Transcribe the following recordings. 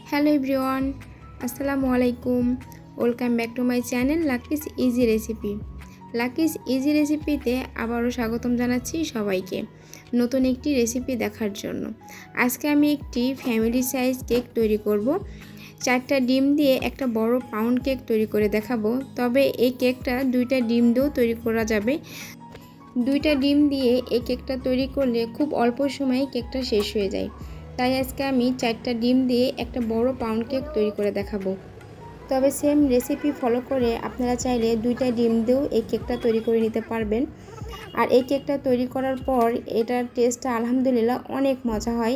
Hello everyone, আসসালামু আলাইকুম। Welcome back to my channel Lucky's easy recipe. Lucky's easy রেসিপিতে আবারও স্বাগতম জানাচ্ছি সবাইকে নতুন একটি রেসিপি দেখার জন্য। আজকে আমি একটি ফ্যামিলি সাইজ কেক তৈরি করব। 4টা ডিম দিয়ে একটা বড় পাউন্ড কেক তৈরি করে দেখাবো। তবে এই কেকটা 2টা ডিম দিয়েও তৈরি করা যাবে। 2টা ডিম দিয়ে এই কেকটা তৈরি করলে খুব অল্প সময়ে কেকটা শেষ হয়ে যায়। তাই আজকে আমি 4টা ডিম দিয়ে একটা বড় পাউন্ড কেক তৈরি করে দেখাবো। তবে সেম রেসিপি ফলো করে আপনারা চাইলে 2টা ডিম দিয়েও এই কেকটা তৈরি করে নিতে পারবেন। আর এই কেকটা তৈরি করার পর এটার টেস্টটা আলহামদুলিল্লাহ অনেক মজা হয়।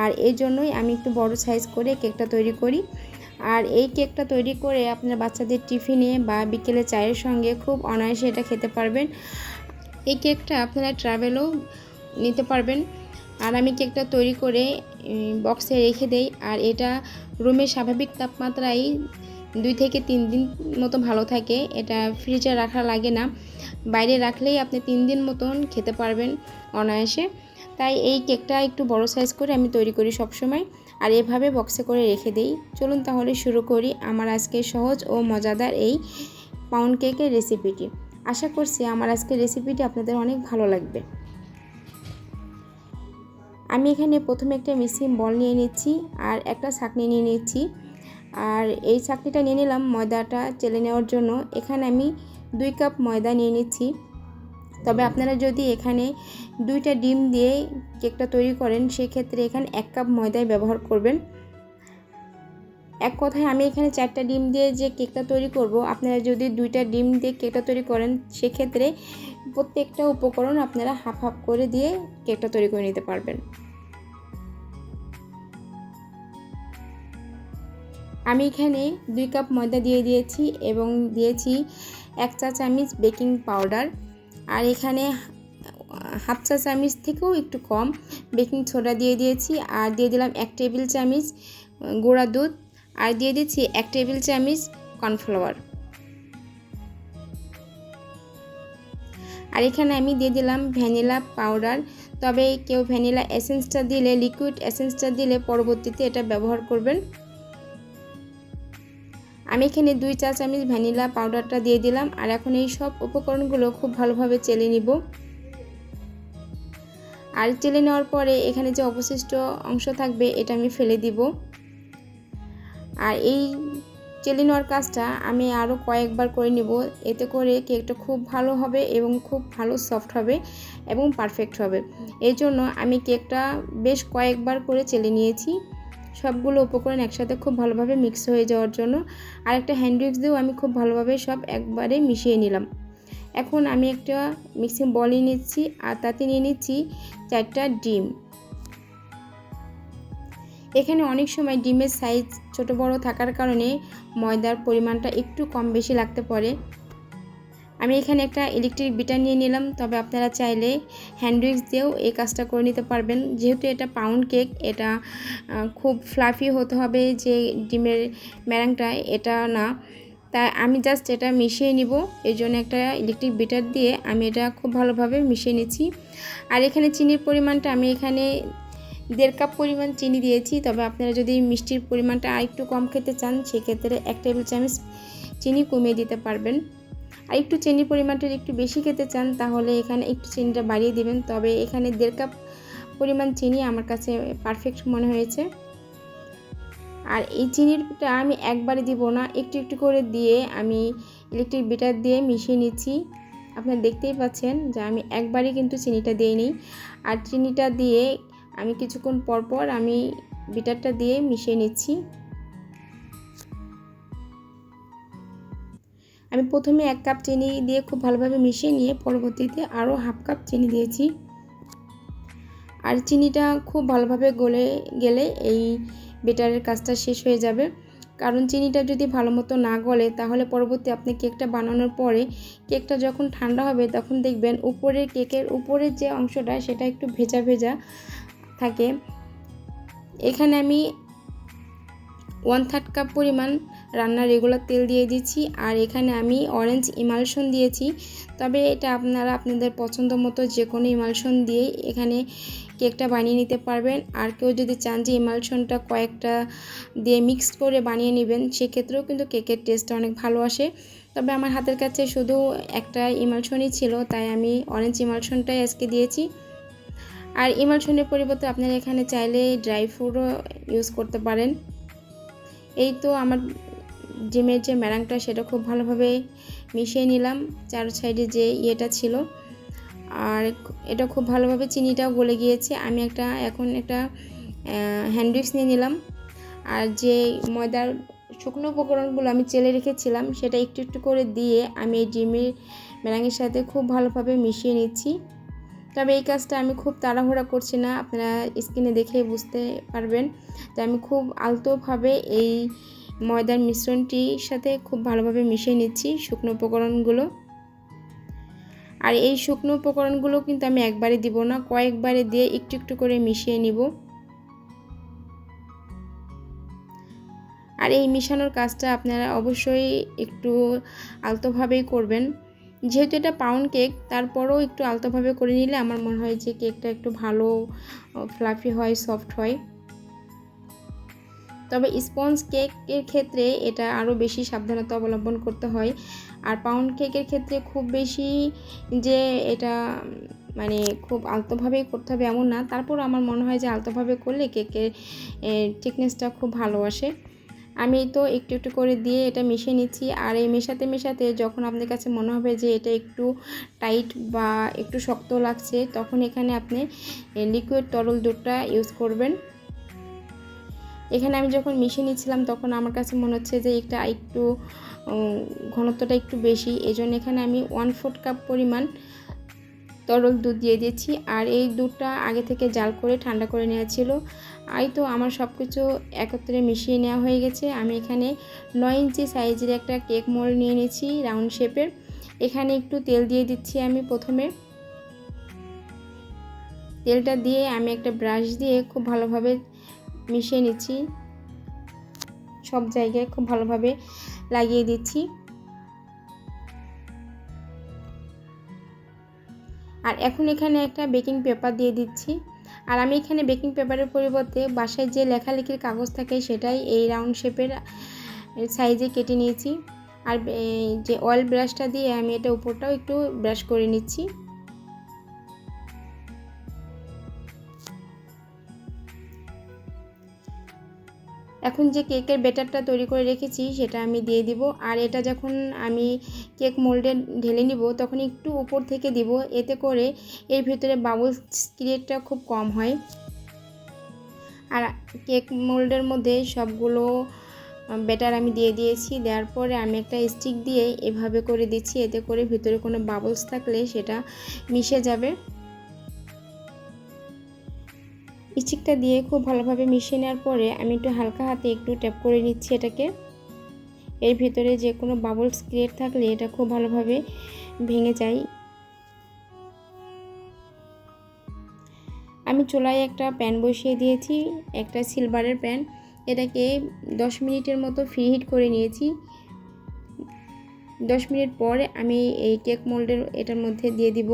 আর এই জন্যই আমি একটু বড় সাইজ করে কেকটা তৈরি করি। আর এই কেকটা তৈরি করে আপনার বাচ্চাদের টিফিনে বা বিকেলে চায়ের সঙ্গে খুব অনায়াসে এটা খেতে পারবেন। এই কেকটা আপনারা ট্রাভেলও নিতে পারবেন। আর আমি কেকটা তৈরি করে বক্সে রেখে দেই। আর এটা রুমের স্বাভাবিক তাপমাত্রায় 2 থেকে 3 দিন মতো ভালো থাকে। এটা ফ্রিজে রাখা লাগে না, বাইরে রাখলেই আপনি 3 দিন মতন খেতে পারবেন অনায়াসে। তাই এই কেকটা একটু বড় সাইজ করে আমি তৈরি করি সবসময়, আর এভাবে বক্সে করে রেখে দেই। চলুন তাহলে শুরু করি আমার আজকে সহজ ও মজাদার এই পাউন্ড কেকের রেসিপিটি। আশা করছি আমার আজকের রেসিপিটি আপনাদের অনেক ভালো লাগবে। আমি এখানে প্রথমে একটা মিক্সিং বল নিয়ে নিচ্ছি আর একটা ছাঁকনি নিয়ে নিচ্ছি। আর এই ছাঁকনিটা নিয়ে নিলাম ময়দাটা চেলে নেওয়ার জন্য। এখানে আমি 2 কাপ ময়দা নিয়ে নিচ্ছি। তবে আপনারা যদি এখানে 2টা ডিম দিয়ে কেকটা তৈরি করেন সেক্ষেত্রে এখানে 1 কাপ ময়দাই ব্যবহার করবেন। এক কথায় আমি এখানে 4টা ডিম দিয়ে যে কেকটা তৈরি করব, আপনারা যদি 2টা ডিম দিয়ে কেকটা তৈরি করেন সেক্ষেত্রে প্রত্যেকটা উপকরণ আপনারা হাফ হাফ করে দিয়ে কেকটা তৈরি করে নিতে পারবেন। আমি এখানে 2 কাপ ময়দা দিয়ে দিয়েছি এবং দিয়েছি 1 চা চামচ বেকিং পাউডার। আর এখানে হাফ চা চামচ থেকেও একটু কম বেকিং সোডা দিয়ে দিয়েছি। আর দিয়ে দিলাম 1 টেবিল চামচ গুঁড়া দুধ। আর দিয়ে দিচ্ছি 1 টেবিল চামচ কর্নফ্লাওয়ার। আর এখানে আমি দিয়ে দিলাম ভ্যানিলা পাউডার। তবে কেউ ভ্যানিলা এসেন্সটা দিলে, লিকুইড এসেন্সটা দিলে পরবর্তীতে এটা ব্যবহার করবেন। আমি এখানে 2 চা চামচ ভ্যানিলা পাউডারটা দিয়ে দিলাম। আর এখন এই সব উপকরণগুলো খুব ভালোভাবে চেলে নিব। আর চেলে নেওয়ার পরে এখানে যে অবশিষ্ট অংশ থাকবে এটা আমি ফেলে দিব। আর এই চেলে নেওয়ার কাজটা আমি আরও কয়েকবার করে নিব, এতে করে কেকটা খুব ভালো হবে এবং খুব ভালো সফট হবে এবং পারফেক্ট হবে। এই জন্য আমি কেকটা বেশ কয়েকবার করে চেলে নিয়েছি, সবগুলো উপকরণ একসাথে খুব ভালোভাবে মিক্স হয়ে যাওয়ার জন্য। আর একটা হ্যান্ড উইক্স দিয়েও আমি খুব ভালোভাবে সব একবারে মিশিয়ে নিলাম। এখন আমি একটা মিক্সিং বল নিয়ে নিচ্ছি আর তাতে নিয়ে নিচ্ছি 4টা ডিম। এখানে অনেক সময় ডিমের সাইজ ছোট বড় থাকার কারণে ময়দার পরিমাণটা একটু কম বেশি লাগতে পারে। আমি এখানে একটা ইলেকট্রিক বিটার নিয়ে নিলাম। তবে আপনারা চাইলে হ্যান্ড উইক্স দিয়েও এই কাজটা করে নিতে পারবেন। যেহেতু এটা পাউন্ড কেক, এটা খুব ফ্লাফি হতে হবে যে ডিমের ম্যারাংটা, এটা না। তাই আমি জাস্ট এটা মিশিয়ে নিব। এই জন্য একটা ইলেকট্রিক বিটার দিয়ে আমি এটা খুব ভালোভাবে মিশিয়ে নিচ্ছি। আর এখানে চিনির পরিমাণটা আমি এখানে 1.5 কাপ পরিমাণ চিনি দিয়েছি। তবে আপনারা যদি মিষ্টির পরিমাণটা আরেকটু কম খেতে চান সেক্ষেত্রে 1 টেবিল চামচ চিনি কমিয়ে দিতে পারবেন। আর একটু চিনির পরিমাণটা একটু বেশি খেতে চান তাহলে এখানে একটু চিনিটা বাড়িয়ে দিবেন। তবে এখানে 1.5 কাপ পরিমাণ চিনি আমার কাছে পারফেক্ট মনে হয়েছে। আর এই চিনিটা আমি একবারে দিব না, একটু একটু করে দিয়ে আমি ইলেকট্রিক বিটার দিয়ে মিশিয়ে নিচ্ছি। আপনারা দেখতেই পাচ্ছেন যে আমি একবারই কিন্তু চিনিটা দিইনি। আর চিনিটা দিয়ে আমি কিছুক্ষণ পর পর আমি বিটারটা দিয়ে মিশিয়ে নিচ্ছি। আমি প্রথমে 1 কাপ চিনি দিয়ে খুব ভালোভাবে মিশিয়ে নিয়ে পরবর্তীতে আরও হাফ কাপ চিনি দিয়েছি। আর চিনিটা খুব ভালোভাবে গলে গেলে এই বেটারের কাজটা শেষ হয়ে যাবে। কারণ চিনিটা যদি ভালো মতো না গলে তাহলে পরবর্তী আপনি কেকটা বানানোর পরে কেকটা যখন ঠান্ডা হবে তখন দেখবেন উপরের কেকের উপরের যে অংশটা সেটা একটু ভেজা ভেজা থাকে। এখানে আমি 1/3 কাপ পরিমাণ রান্নার রেগুলার তেল দিয়ে দিচ্ছি। আর এখানে আমি অরেঞ্জ ইমালশন দিয়েছি। তবে এটা আপনারা আপনাদের পছন্দ মতো যে কোনো ইমালশন দিয়ে এখানে কেকটা বানিয়ে নিতে পারবেন। আর কেউ যদি চান যে ইমালশনটা কয়েকটা দিয়ে মিক্সড করে বানিয়ে নেবেন, সেক্ষেত্রেও কিন্তু কেকের টেস্টটা অনেক ভালো আসে। তবে আমার হাতের কাছে শুধু একটা ইমালশনই ছিল, তাই আমি অরেঞ্জ ইমালশনটাই আজকে দিয়েছি। আর ইমালশনের পরিবর্তে আপনারা এখানে চাইলে ড্রাই ফ্রুটও ইউজ করতে পারেন। এই তো আমার ডিমের যে ম্যারাংটা সেটা খুব ভালোভাবে মিশিয়ে নিলাম, চার সাইডে যে ইয়েটা ছিল। আর এটা খুব ভালোভাবে চিনিটাও গলে গিয়েছে। আমি এখন একটা হ্যান্ড উইক্স নিয়ে নিলাম। আর যে ময়দার শুকনো উপকরণগুলো আমি চেলে রেখেছিলাম সেটা একটু একটু করে দিয়ে আমি এই ডিমের ম্যারাঙের সাথে খুব ভালোভাবে মিশিয়ে নিচ্ছি। তবে এই কাজটা আমি খুব তাড়াহুড়া করছি না, আপনারা স্ক্রিনে দেখে বুঝতে পারবেন। তো আমি খুব আলতোভাবে এই ময়দার মিশ্রণটির সাথে খুব ভালোভাবে মিশিয়ে নিচ্ছি শুকনো উপকরণগুলো। আর এই শুকনো উপকরণগুলো কিন্তু আমি একবারে দিব না, কয়েকবারে দিয়ে একটু একটু করে মিশিয়ে নিব। আর এই মিশানোর কাজটা আপনারা অবশ্যই একটু আলতোভাবেই করবেন। যেহেতু এটা পাউন্ড কেক, তারপরেও একটু আলতোভাবে করে নিলে আমার মনে হয় যে কেকটা একটু ভালো ফ্লাফি হয়, সফট হয়। তবে স্পঞ্জ কেকের ক্ষেত্রে এটা আরও বেশি সাবধানতা অবলম্বন করতে হয়। আর পাউন্ড কেকের ক্ষেত্রে খুব বেশি যে এটা মানে খুব আলতোভাবেই করতে হবে এমন না, তারপর আমার মনে হয় যে আলতোভাবে করলে কেকের থিকনেসটা খুব ভালো আসে। আমি তো একটু একটু করে দিয়ে এটা মিশিয়ে নিচ্ছি। আর এই মেশাতে মেশাতে যখন আপনার কাছে মনে হবে যে এটা একটু টাইট বা একটু শক্ত লাগছে, তখন এখানে আপনি লিকুইড তরল দুধটা ইউজ করবেন। এখানে আমি যখন মিশিয়ে নিচ্ছিলাম তখন আমার কাছে মনে হচ্ছে যে এটা একটু ঘনত্বটা একটু বেশি, এজন্য এখানে আমি 1/4 কাপ পরিমাণ তরল দুধ দিয়ে দিয়েছি। আর এই দুধটা আগে থেকে জাল করে ঠান্ডা করে নেওয়া ছিল। এই তো আমার সব কিছু একত্রে মিশিয়ে নেওয়া হয়ে গেছে। আমি এখানে 9 ইঞ্চি সাইজের একটা কেক মোল্ড নিয়ে নিয়েছি রাউন্ড শেপের। এখানে একটু তেল দিয়ে দিচ্ছি। আমি প্রথমে তেলটা দিয়ে আমি একটা ব্রাশ দিয়ে খুব ভালোভাবে মিশিয়ে নিচ্ছি, সব জায়গায় খুব ভালোভাবে লাগিয়ে দিচ্ছি। আর এখন এখানে একটা বেকিং পেপার দিয়ে দিচ্ছি। আর আমি এখানে বেকিং পেপারের পরিবর্তে বাসায় যে লেখালেখির কাগজ থাকে সেটাই এই রাউন্ড শেপের সাইজে কেটে নিয়েছি। আর যে অয়েল ব্রাশটা দিয়ে আমি এটা উপরটাও একটু ব্রাশ করে নিচ্ছি। এখন যে কেকের ব্যাটারটা তৈরি করে রেখেছি সেটা আমি দিয়ে দিব। আর এটা যখন আমি কেক মোল্ডে ঢেলে নিব তখন একটু উপর থেকে দিব, এতে করে এর ভিতরে বাবলস ক্রিয়েটটা খুব কম হয়। আর কেক মোল্ডের মধ্যে সবগুলো ব্যাটার আমি দিয়ে দিয়েছি। দেওয়ার পরে আমি একটা স্টিক দিয়ে এভাবে করে দিচ্ছি, এতে করে ভিতরে কোনো বাবলস থাকলে সেটা মিশে যাবে। স্টিকটা দিয়ে খুব ভালোভাবে মিশিয়ে নেওয়ার পরে আমি একটু হালকা হাতে একটু ট্যাপ করে নিচ্ছি এটাকে। এর ভিতরে যে কোনো বাবলস ক্রিয়েট থাকলে এটা খুব ভালোভাবে ভেঙে যায়। আমি চুলায় একটা প্যান বসিয়ে দিয়েছি, একটা সিলভারের প্যান। এটাকে 10 মিনিটের মতো প্রিহিট করে নিয়েছি। 10 মিনিট পরে আমি এই কেক মোল্ডের এটার মধ্যে দিয়ে দিব।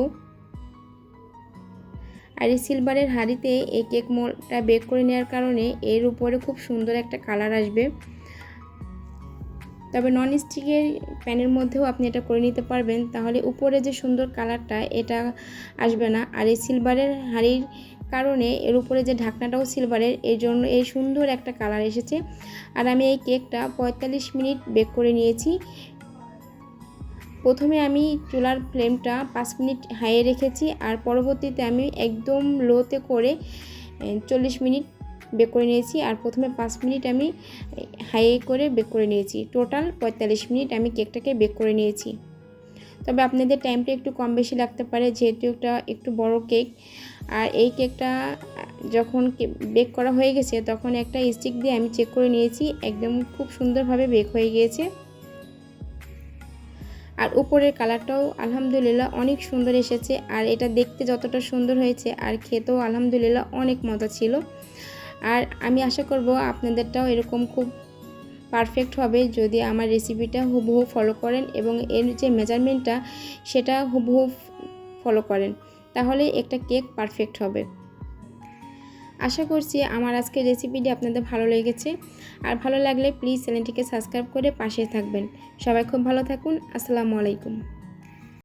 আর এই সিলভারের হাঁড়িতে এই কেক মোল্ডটা বেক করে নেওয়ার কারণে এর উপরে খুব সুন্দর একটা কালার আসবে। তবে নন স্টিকের প্যানের মধ্যেও আপনি এটা করে নিতে পারবেন, তাহলে উপরে যে সুন্দর কালারটা এটা আসবে না। আর এই সিলভারের হাঁড়ির কারণে এর উপরে যে ঢাকনাটাও সিলভারের, এর জন্য এই সুন্দর একটা কালার এসেছে। আর আমি এই কেকটা 45 মিনিট বেক করে নিয়েছি। প্রথমে আমি চুলার ফ্লেমটা 5 মিনিট হাইয়ে রেখেছি, আর পরবর্তীতে আমি একদম লোতে করে 40 মিনিট বেক করে নিয়েছি। আর প্রথমে 5 মিনিট আমি হাই করে বেক করে নিয়েছি। টোটাল 45 মিনিট আমি কেকটাকে বেক করে নিয়েছি। তবে আপনাদের টাইমটা একটু কম বেশি লাগতে পারে, যেহেতু এটা একটু বড় কেক। আর এই কেকটা যখন বেক করা হয়ে গেছে তখন একটা স্টিক দিয়ে আমি চেক করে নিয়েছি, একদম খুব সুন্দরভাবে বেক হয়ে গিয়েছে। আর উপরের কালারটাও আলহামদুলিল্লাহ অনেক সুন্দর এসেছে। আর এটা দেখতে যতটা সুন্দর হয়েছে আর খেতেও আলহামদুলিল্লাহ অনেক মজা ছিল। আর আমি আশা করব আপনাদেরটাও এরকম খুব পারফেক্ট হবে যদি আমার রেসিপিটা হুবহু ফলো করেন এবং এর যে মেজারমেন্টটা সেটা হুবহু ফলো করেন, তাহলে একটা কেক পারফেক্ট হবে। আশা করছি আমার আজকের রেসিপিটি আপনাদের ভালো লেগেছে। আর ভালো লাগলে প্লিজ চ্যানেলটিকে সাবস্ক্রাইব করে পাশে থাকবেন। সবাই খুব ভালো থাকুন। আসসালামু আলাইকুম।